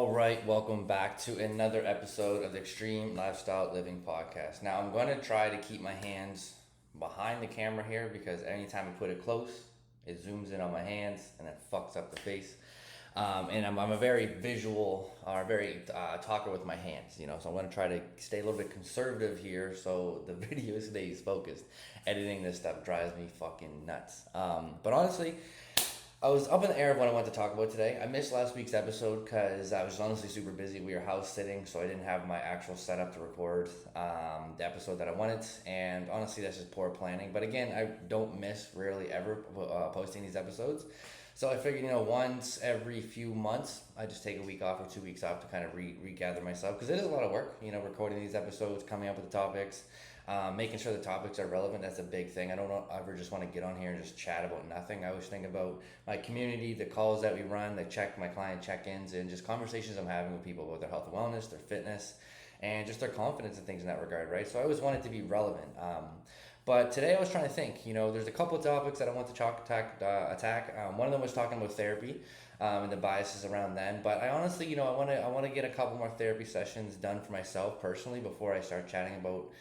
All right, welcome back to another episode of the Extreme Lifestyle Living Podcast. Now, I'm going to try to keep my hands behind the camera here because anytime I put it close, it zooms in on my hands and it fucks up the face. And I'm a very visual or very talker with my hands, so I'm going to try to stay a little bit conservative here so the video stays focused. Editing this stuff drives me fucking nuts. But honestly, I was up in the air of what I wanted to talk about today. I missed last week's episode because I was honestly super busy. We were house sitting, so I didn't have my actual setup to record the episode that I wanted. And honestly, that's just poor planning. But again, I don't miss rarely ever posting these episodes. So I figured, once every few months, I just take a week off or 2 weeks off to kind of regather myself. Because it is a lot of work, recording these episodes, coming up with the topics. Making sure the topics are relevant, that's a big thing. I don't ever just want to get on here and just chat about nothing. I always think about my community, the calls that we run, my client check-ins, and just conversations I'm having with people about their health and wellness, their fitness, and just their confidence and things in that regard, right? So I always want it to be relevant. But today I was trying to think, there's a couple of topics that I want to attack. One of them was talking about therapy and the biases around then. But I honestly, I want to get a couple more therapy sessions done for myself personally before I start chatting about,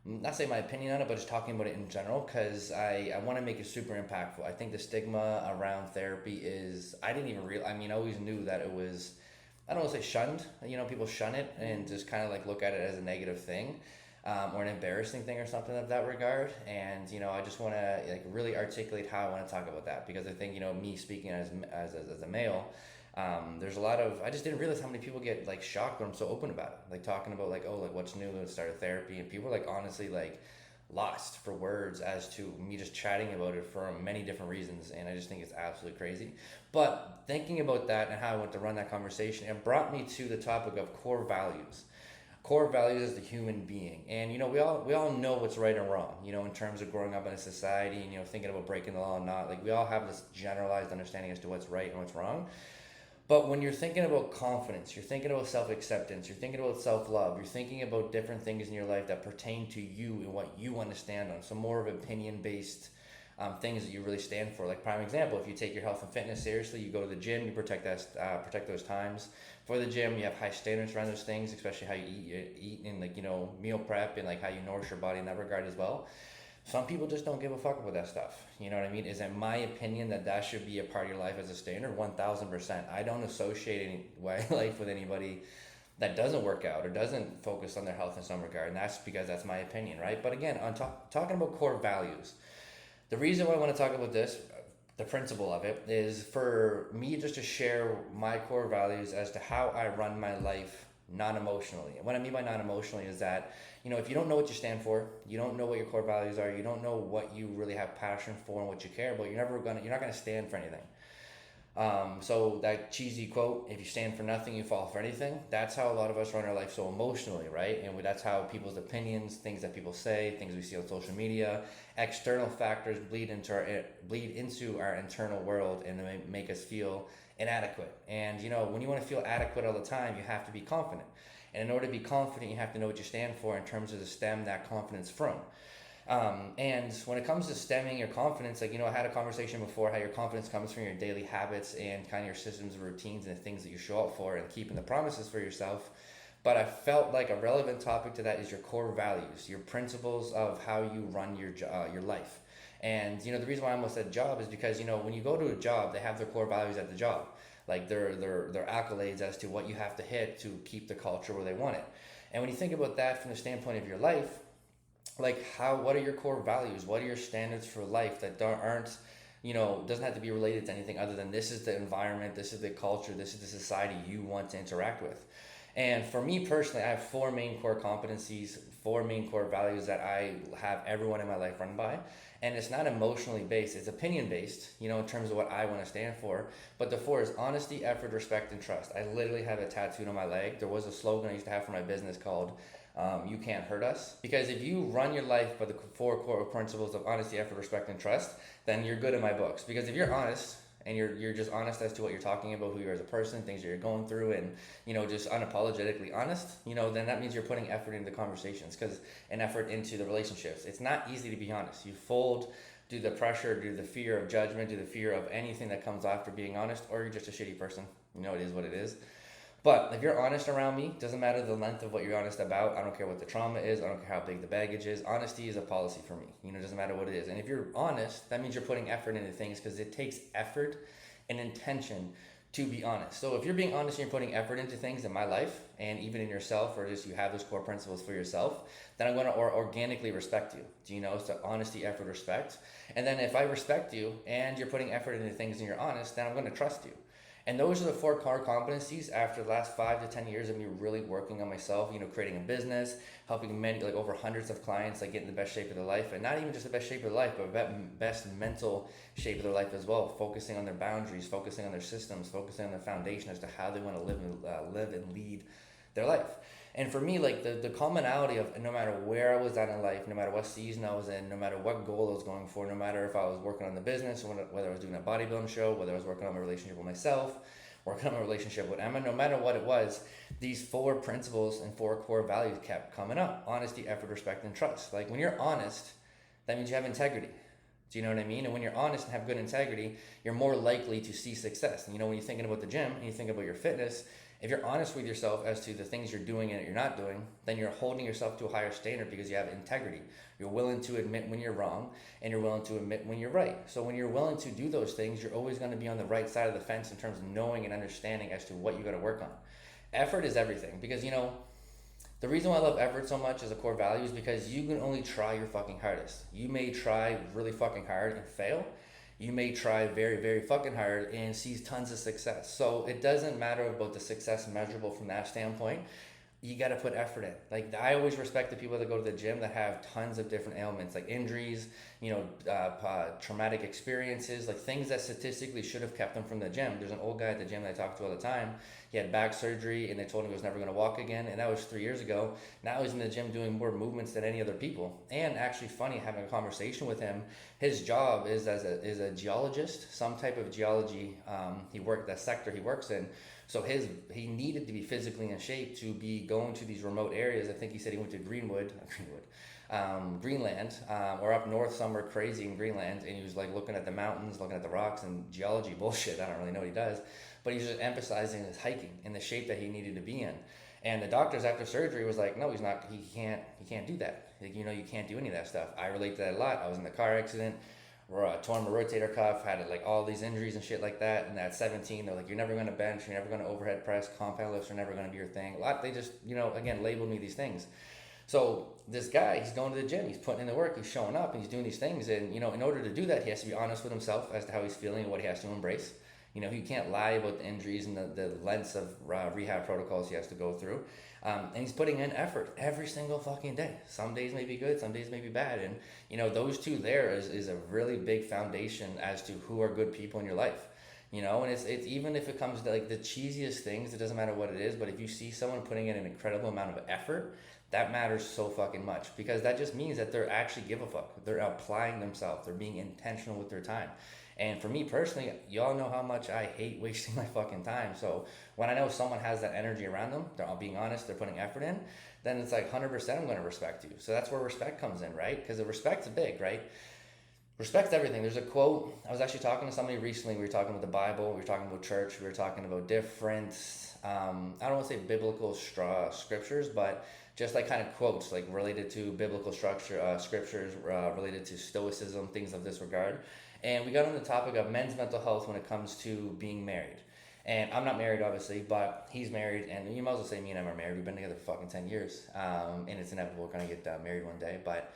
not say my opinion on it, but just talking about it in general, because I want to make it super impactful. I think the stigma around therapy is, I didn't even realize, I always knew that it was, I don't want to say shunned, people shun it and just kind of like look at it as a negative thing, or an embarrassing thing or something of that regard. And, I just want to really articulate how I want to talk about that, because I think, me speaking as a male, there's a lot of, I just didn't realize how many people get shocked when I'm so open about it, talking about what's new, let's start a therapy, and people are honestly lost for words as to me just chatting about it for many different reasons. And I just think it's absolutely crazy. But thinking about that and how I went to run that conversation, it brought me to the topic of core values. Core values as the human being. And we all know what's right and wrong, in terms of growing up in a society and thinking about breaking the law and not. We all have this generalized understanding as to what's right and what's wrong. But when you're thinking about confidence, you're thinking about self-acceptance, you're thinking about self-love, you're thinking about different things in your life that pertain to you and what you want to stand on. So more of opinion-based things that you really stand for. Prime example, if you take your health and fitness seriously, you go to the gym, you protect those times for the gym. You have high standards around those things, especially how you eat and meal prep and how you nourish your body in that regard as well. Some people just don't give a fuck about that stuff. You know what I mean? Is it my opinion that should be a part of your life as a standard? 1000%. I don't associate any life with anybody that doesn't work out or doesn't focus on their health in some regard. And that's because that's my opinion, right? But again, on talking about core values, the reason why I want to talk about this, the principle of it, is for me just to share my core values as to how I run my life non-emotionally. And what I mean by non-emotionally is that, if you don't know what you stand for, you don't know what your core values are, you don't know what you really have passion for and what you care about, you're not gonna stand for anything. So that cheesy quote, if you stand for nothing, you fall for anything. That's how a lot of us run our life so emotionally, right? And that's how people's opinions, things that people say, things we see on social media, external factors bleed into our internal world and they make us feel inadequate. And when you want to feel adequate all the time, you have to be confident. And in order to be confident, you have to know what you stand for in terms of to stem that confidence from. And when it comes to stemming your confidence, I had a conversation before how your confidence comes from your daily habits and kind of your systems and routines and the things that you show up for and keeping the promises for yourself. But I felt like a relevant topic to that is your core values, your principles of how you run your life. And, the reason why I almost said job is because, when you go to a job, they have their core values at the job. Their accolades as to what you have to hit to keep the culture where they want it. And when you think about that from the standpoint of your life, what are your core values? What are your standards for life that aren't, doesn't have to be related to anything other than this is the environment, this is the culture, this is the society you want to interact with. And for me personally, I have 4 main core competencies, 4 main core values that I have everyone in my life run by. And it's not emotionally based, it's opinion based, in terms of what I want to stand for. But the 4 is honesty, effort, respect, and trust. I literally have it tattooed on my leg. There was a slogan I used to have for my business called you can't hurt us. Because if you run your life by the 4 core principles of honesty, effort, respect, and trust, then you're good in my books. Because if you're honest, and you're just honest as to what you're talking about, who you are as a person, things that you're going through, and just unapologetically honest, then that means you're putting effort into the conversations, and effort into the relationships. It's not easy to be honest. You fold due to the pressure, due to the fear of judgment, due to the fear of anything that comes after being honest, or you're just a shitty person. It is what it is. But if you're honest around me, doesn't matter the length of what you're honest about. I don't care what the trauma is. I don't care how big the baggage is. Honesty is a policy for me. You know, it doesn't matter what it is. And if you're honest, that means you're putting effort into things, because it takes effort and intention to be honest. So if you're being honest and you're putting effort into things in my life, and even in yourself, or just you have those core principles for yourself, then I'm going to organically respect you. Do you know? So honesty, effort, respect. And then if I respect you and you're putting effort into things and you're honest, then I'm going to trust you. And those are the 4 core competencies after the last 5 to 10 years of me really working on myself, you know, creating a business, helping many, like over hundreds of clients, like get in the best shape of their life. And not even just the best shape of their life, but best mental shape of their life as well. Focusing on their boundaries, focusing on their systems, focusing on their foundation as to how they want to live and lead their life. And for me, like the commonality of no matter where I was at in life, no matter what season I was in, no matter what goal I was going for, no matter if I was working on the business, or whether I was doing a bodybuilding show, whether I was working on my relationship with myself, working on my relationship with Emma, no matter what it was, these 4 principles and 4 core values kept coming up: honesty, effort, respect, and trust. Like when you're honest, that means you have integrity. Do you know what I mean? And when you're honest and have good integrity, you're more likely to see success. And you know, when you're thinking about the gym and you think about your fitness, if you're honest with yourself as to the things you're doing and you're not doing, then you're holding yourself to a higher standard because you have integrity. You're willing to admit when you're wrong, and you're willing to admit when you're right. So when you're willing to do those things, you're always going to be on the right side of the fence in terms of knowing and understanding as to what you got to work on. Effort is everything, because you know, the reason why I love effort so much as a core value is because you can only try your fucking hardest. You may try really fucking hard and fail. You may try very, very fucking hard and see tons of success. So it doesn't matter about the success measurable from that standpoint. You got to put effort in. Like I always respect the people that go to the gym that have tons of different ailments, like injuries, you know, traumatic experiences, like things that statistically should have kept them from the gym. There's an old guy at the gym that I talk to all the time. He had back surgery and they told him he was never going to walk again, and that was 3 years ago. Now he's in the gym doing more movements than any other people. And actually funny, having a conversation with him, his job is as a geologist, some type of geology. That sector he works in. So he needed to be physically in shape to be going to these remote areas. I think he said he went to Greenland, or up north somewhere crazy in Greenland, and he was like looking at the mountains, looking at the rocks, and geology bullshit. I don't really know what he does, but he's just emphasizing his hiking in the shape that he needed to be in. And the doctors after surgery was like, no, he's not. He can't do that. Like, you know, you can't do any of that stuff. I relate to that a lot. I was in the car accident. Torn my rotator cuff, had like all these injuries and shit like that. And at 17, they're like, you're never going to bench, you're never going to overhead press, compound lifts are never going to be your thing. They just, you know, again, labeled me these things. So this guy, he's going to the gym, he's putting in the work, he's showing up, and he's doing these things. And, you know, in order to do that, he has to be honest with himself as to how he's feeling and what he has to embrace. You know, he can't lie about the injuries and the lengths of rehab protocols he has to go through. And he's putting in effort every single fucking day. Some days may be good, some days may be bad. And, you know, those two there is a really big foundation as to who are good people in your life. You know, and it's even if it comes to like the cheesiest things, it doesn't matter what it is, but if you see someone putting in an incredible amount of effort, that matters so fucking much, because that just means that they're actually give a fuck. They're applying themselves. They're being intentional with their time. And for me personally, y'all know how much I hate wasting my fucking time. So when I know someone has that energy around them, they're all being honest, they're putting effort in, then it's like 100% I'm going to respect you. So that's where respect comes in, right? Because the respect's big, right? Respect's everything. There's a quote. I was actually talking to somebody recently. We were talking about the Bible. We were talking about church. We were talking about different, I don't want to say biblical scriptures, but just like kind of quotes, like related to biblical scriptures, related to stoicism, things of this regard. And we got on the topic of men's mental health when it comes to being married. And I'm not married, obviously, but he's married. And you might as well say me and him are married. We've been together for fucking 10 years. And it's inevitable we're going to get married one day. But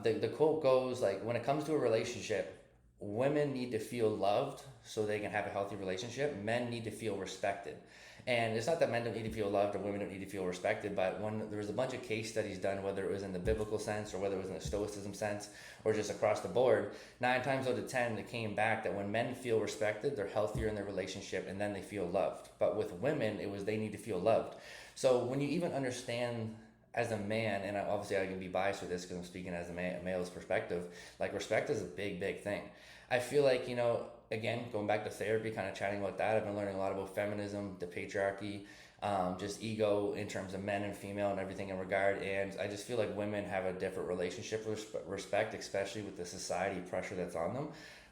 the quote goes, like, when it comes to a relationship, women need to feel loved so they can have a healthy relationship. Men need to feel respected. And it's not that men don't need to feel loved or women don't need to feel respected, but when there was a bunch of case studies done, whether it was in the biblical sense or whether it was in the stoicism sense or just across the board, 9 times out of 10, they came back that when men feel respected, they're healthier in their relationship and then they feel loved. But with women, it was they need to feel loved. So when you even understand as a man, and obviously I can be biased with this because I'm speaking as a male's perspective, like respect is a big, big thing. I feel like, you know, again, going back to therapy, kind of chatting about that, I've been learning a lot about feminism, the patriarchy, just ego in terms of men and female and everything in regard. And I just feel like women have a different relationship with respect, especially with the society pressure that's on them.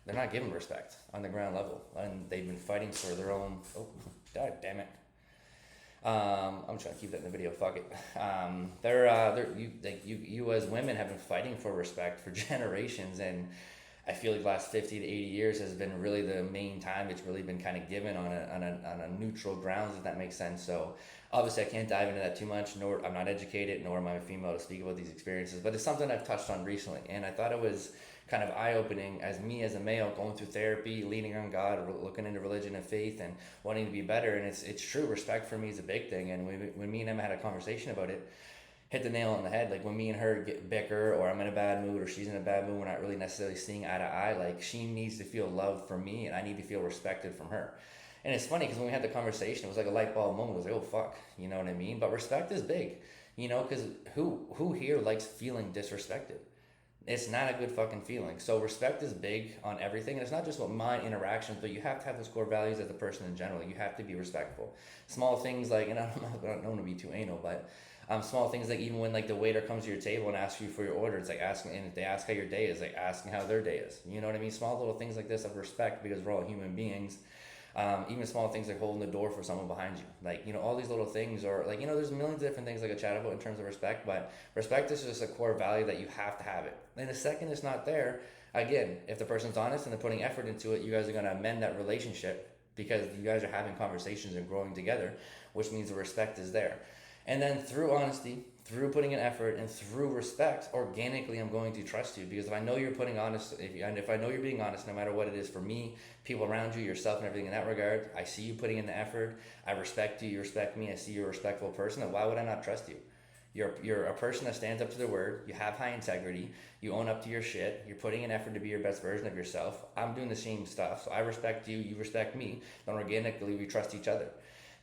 They're not given respect on the ground level, and they've been fighting for their own. Oh, god damn it! I'm trying to keep that in the video. Fuck it. You as women have been fighting for respect for generations, and I feel like the last 50 to 80 years has been really the main time it's really been kind of given on a neutral grounds, if that makes sense. So obviously I can't dive into that too much, nor I'm not educated, nor am I a female to speak about these experiences, but it's something I've touched on recently, and I thought it was kind of eye-opening as me as a male going through therapy, leaning on God, looking into religion and faith and wanting to be better. And it's true, respect for me is a big thing. And when me and Emma had a conversation about it, hit the nail on the head. Like when me and her get bicker, or I'm in a bad mood or she's in a bad mood, we're not really necessarily seeing eye to eye. Like she needs to feel loved from me and I need to feel respected from her. And it's funny because when we had the conversation, it was like a light bulb moment. It was like, oh fuck, you know what I mean? But respect is big, you know, because who here likes feeling disrespected? It's not a good fucking feeling. So respect is big on everything, and it's not just about my interactions, but you have to have those core values as a person in general. You have to be respectful. Small things like, and I don't want to be too anal, but small things like even when like the waiter comes to your table and asks you for your order, it's like asking, and if they ask how your day is, like asking how their day is. You know what I mean? Small little things like this of respect, because we're all human beings. Even small things like holding the door for someone behind you, like, you know, all these little things, or like, you know, there's millions of different things like a chat about in terms of respect, but respect is just a core value that you have to have it. And the second it's not there, again, if the person's honest and they're putting effort into it, you guys are going to amend that relationship because you guys are having conversations and growing together, which means the respect is there. And then through honesty, through putting in effort, and through respect, organically I'm going to trust you, because if I know you're putting honest, if I know you're being honest, no matter what it is for me, people around you, yourself, and everything in that regard, I see you putting in the effort, I respect you, you respect me, I see you're a respectful person, and why would I not trust you? You're a person that stands up to their word, you have high integrity, you own up to your shit, you're putting in effort to be your best version of yourself. I'm doing the same stuff, so I respect you, you respect me, then organically we trust each other.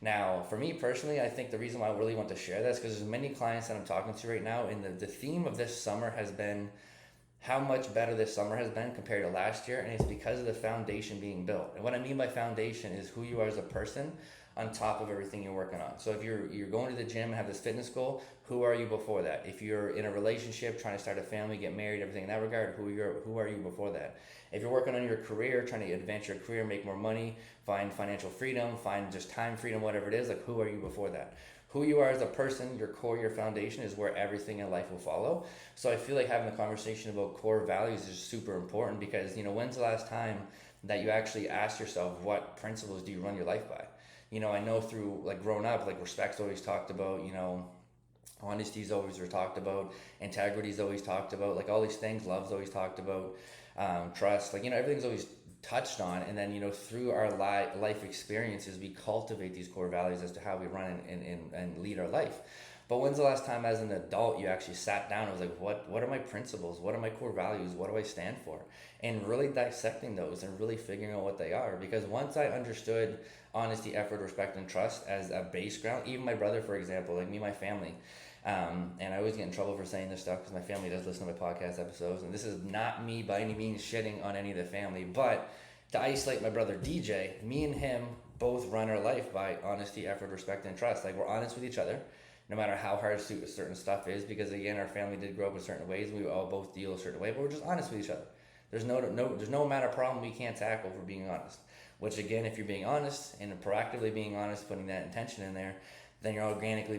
Now, for me personally, I think the reason why I really want to share this, because there's many clients that I'm talking to right now, and the theme of this summer has been how much better this summer has been compared to last year, and it's because of the foundation being built. And what I mean by foundation is who you are as a person on top of everything you're working on. So if you're going to the gym and have this fitness goal, who are you before that? If you're in a relationship, trying to start a family, get married, everything in that regard, who are you before that? If you're working on your career, trying to advance your career, make more money, find financial freedom, find just time freedom, whatever it is, like who are you before that? Who you are as a person, your core, your foundation is where everything in life will follow. So I feel like having a conversation about core values is super important, because, you know, when's the last time that you actually ask yourself, what principles do you run your life by? You know, I know through like growing up, like respect's always talked about, you know, honesty's always talked about, integrity's always talked about, like all these things, love's always talked about, trust, like, you know, everything's always touched on. And then, you know, through our life experiences, we cultivate these core values as to how we run and lead our life. But when's the last time as an adult you actually sat down and was like, what are my principles? What are my core values? What do I stand for? And really dissecting those and really figuring out what they are. Because once I understood honesty, effort, respect, and trust as a base ground, even my brother, for example, like me, my family, and I always get in trouble for saying this stuff because my family does listen to my podcast episodes, and this is not me by any means shitting on any of the family, but to isolate my brother DJ, me and him both run our life by honesty, effort, respect, and trust. Like, we're honest with each other, no matter how hard certain stuff is, because again, our family did grow up in certain ways, and we all both deal a certain way, but we're just honest with each other. There's no amount of problem we can't tackle for being honest. Which again, if you're being honest and proactively being honest, putting that intention in there, then you're organically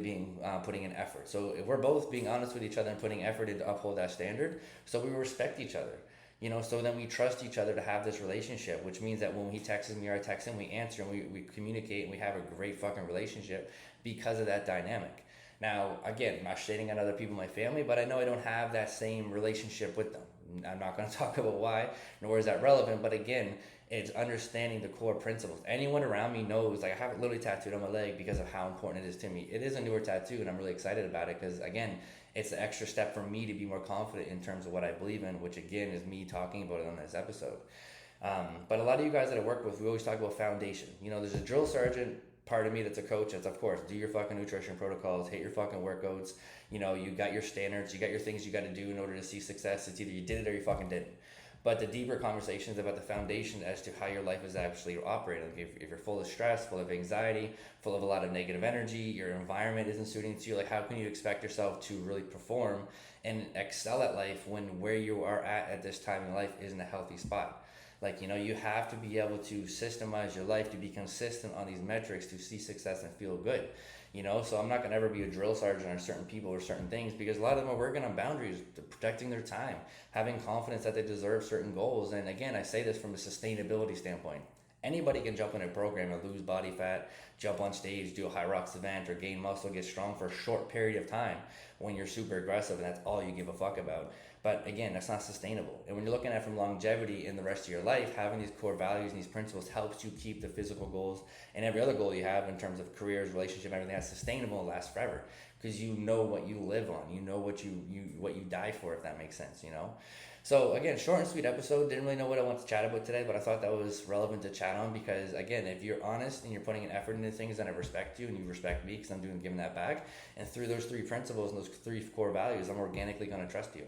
putting in effort. So if we're both being honest with each other and putting effort in to uphold that standard, so we respect each other. You know, so then we trust each other to have this relationship, which means that when he texts me or I text him, we answer and we communicate and we have a great fucking relationship because of that dynamic. Now, again, I'm not shading on other people in my family, but I know I don't have that same relationship with them. I'm not going to talk about why, nor is that relevant, but again, it's understanding the core principles. Anyone around me knows, like, I have it literally tattooed on my leg because of how important it is to me. It is a newer tattoo, and I'm really excited about it because, again, it's an extra step for me to be more confident in terms of what I believe in, which, again, is me talking about it on this episode. But a lot of you guys that I work with, we always talk about foundation. You know, there's a drill sergeant part of me that's a coach. That's, of course, do your fucking nutrition protocols, hit your fucking workouts. You know, you got your standards, you got your things you got to do in order to see success. It's either you did it or you fucking didn't. But the deeper conversations about the foundation as to how your life is actually operating. Like if you're full of stress, full of anxiety, full of a lot of negative energy, your environment isn't suiting to you, like how can you expect yourself to really perform and excel at life when where you are at this time in life isn't a healthy spot? Like, you have to be able to systemize your life to be consistent on these metrics to see success and feel good. So I'm not going to ever be a drill sergeant on certain people or certain things, because a lot of them are working on boundaries, protecting their time, having confidence that they deserve certain goals. And again, I say this from a sustainability standpoint. Anybody can jump in a program and lose body fat, jump on stage, do a high rocks event, or gain muscle, get strong for a short period of time when you're super aggressive and that's all you give a fuck about. But again, that's not sustainable. And when you're looking at from longevity in the rest of your life, having these core values and these principles helps you keep the physical goals and every other goal you have in terms of careers, relationship, everything that's sustainable and lasts forever. Because you know what you live on, you know what you die for, if that makes sense. So again, short and sweet episode. Didn't really know what I want to chat about today, but I thought that was relevant to chat on, because again, if you're honest and you're putting an effort into things, then I respect you and you respect me, because I'm giving that back. And through those 3 principles and those 3 core values, I'm organically going to trust you.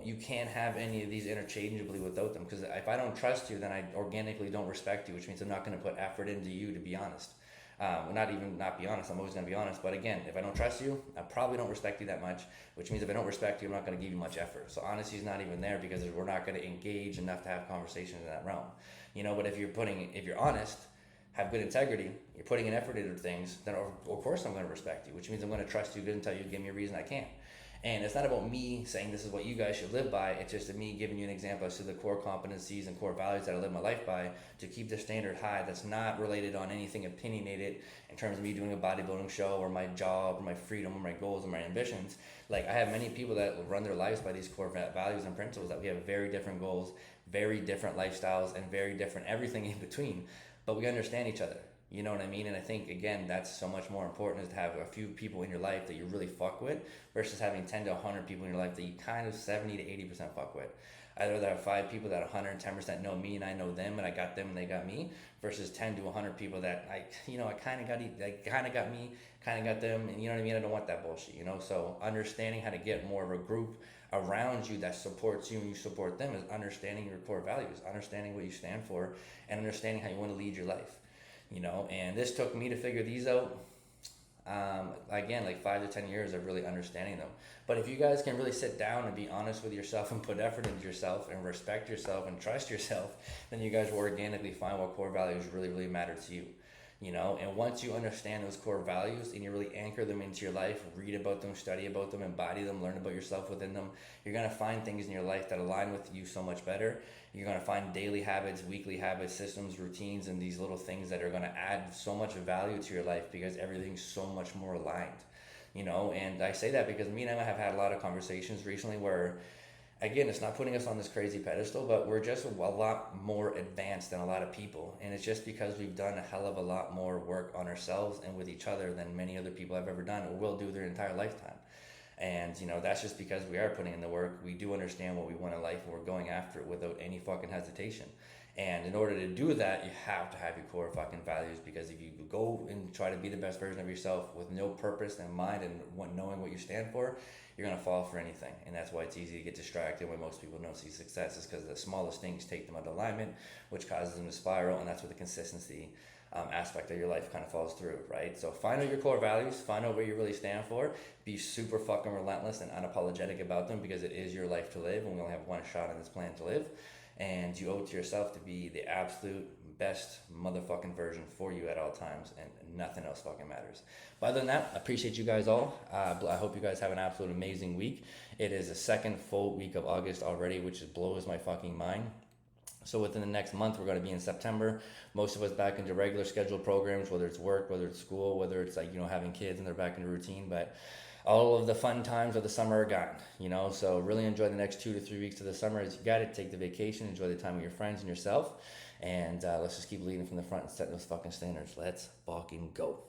You can't have any of these interchangeably without them, because if I don't trust you, then I organically don't respect you, which means I'm not going to put effort into you, to be honest. Not be honest, I'm always going to be honest. But again, if I don't trust you, I probably don't respect you that much, which means if I don't respect you, I'm not going to give you much effort. So honesty is not even there, because we're not going to engage enough to have conversations in that realm. But if you're honest, have good integrity, you're putting an effort into things, then of course I'm going to respect you, which means I'm going to trust you good until you give me a reason I can't. And it's not about me saying this is what you guys should live by. It's just me giving you an example as to the core competencies and core values that I live my life by, to keep the standard high. That's not related on anything opinionated in terms of me doing a bodybuilding show or my job or my freedom or my goals or my ambitions. Like, I have many people that run their lives by these core values and principles, that we have very different goals, very different lifestyles, and very different everything in between. But we understand each other. You know what I mean? And I think, again, that's so much more important, is to have a few people in your life that you really fuck with, versus having 10 to 100 people in your life that you kind of 70 to 80% fuck with. I'd rather have 5 people that 110% know me and I know them and I got them and they got me, versus 10 to 100 people that I kind of got me, kind of got them, and you know what I mean? I don't want that bullshit, So understanding how to get more of a group around you that supports you and you support them is understanding your core values, understanding what you stand for, and understanding how you want to lead your life. And this took me to figure these out. Again, like 5 to 10 years of really understanding them. But if you guys can really sit down and be honest with yourself and put effort into yourself and respect yourself and trust yourself, then you guys will organically find what core values really, really matter to you. And once you understand those core values and you really anchor them into your life, read about them, study about them, embody them, learn about yourself within them, you're going to find things in your life that align with you so much better. You're going to find daily habits, weekly habits, systems, routines, and these little things that are going to add so much value to your life, because everything's so much more aligned. And I say that because me and Emma have had a lot of conversations recently where, again, it's not putting us on this crazy pedestal, but we're just a lot more advanced than a lot of people. And it's just because we've done a hell of a lot more work on ourselves and with each other than many other people have ever done or will do their entire lifetime. And, that's just because we are putting in the work. We do understand what we want in life, and we're going after it without any fucking hesitation. And in order to do that, you have to have your core fucking values, because if you go and try to be the best version of yourself with no purpose in mind and knowing what you stand for, you're going to fall for anything. And that's why it's easy to get distracted when most people don't see success, is because the smallest things take them out of alignment, which causes them to spiral. And that's where the consistency aspect of your life kind of falls through, right? So find out your core values, find out where you really stand for, be super fucking relentless and unapologetic about them, because it is your life to live, and we only have one shot on this planet to live. And you owe it to yourself to be the absolute best motherfucking version for you at all times, and nothing else fucking matters. But other than that, I appreciate you guys all. I hope you guys have an absolute amazing week. It is the second full week of August already, which blows my fucking mind. So within the next month, we're going to be in September. Most of us back into regular scheduled programs, whether it's work, whether it's school, whether it's having kids and they're back into routine. But all of the fun times of the summer are gone, So really enjoy the next 2 to 3 weeks of the summer as you got it. Take the vacation, enjoy the time with your friends and yourself. And let's just keep leading from the front and setting those fucking standards. Let's fucking go.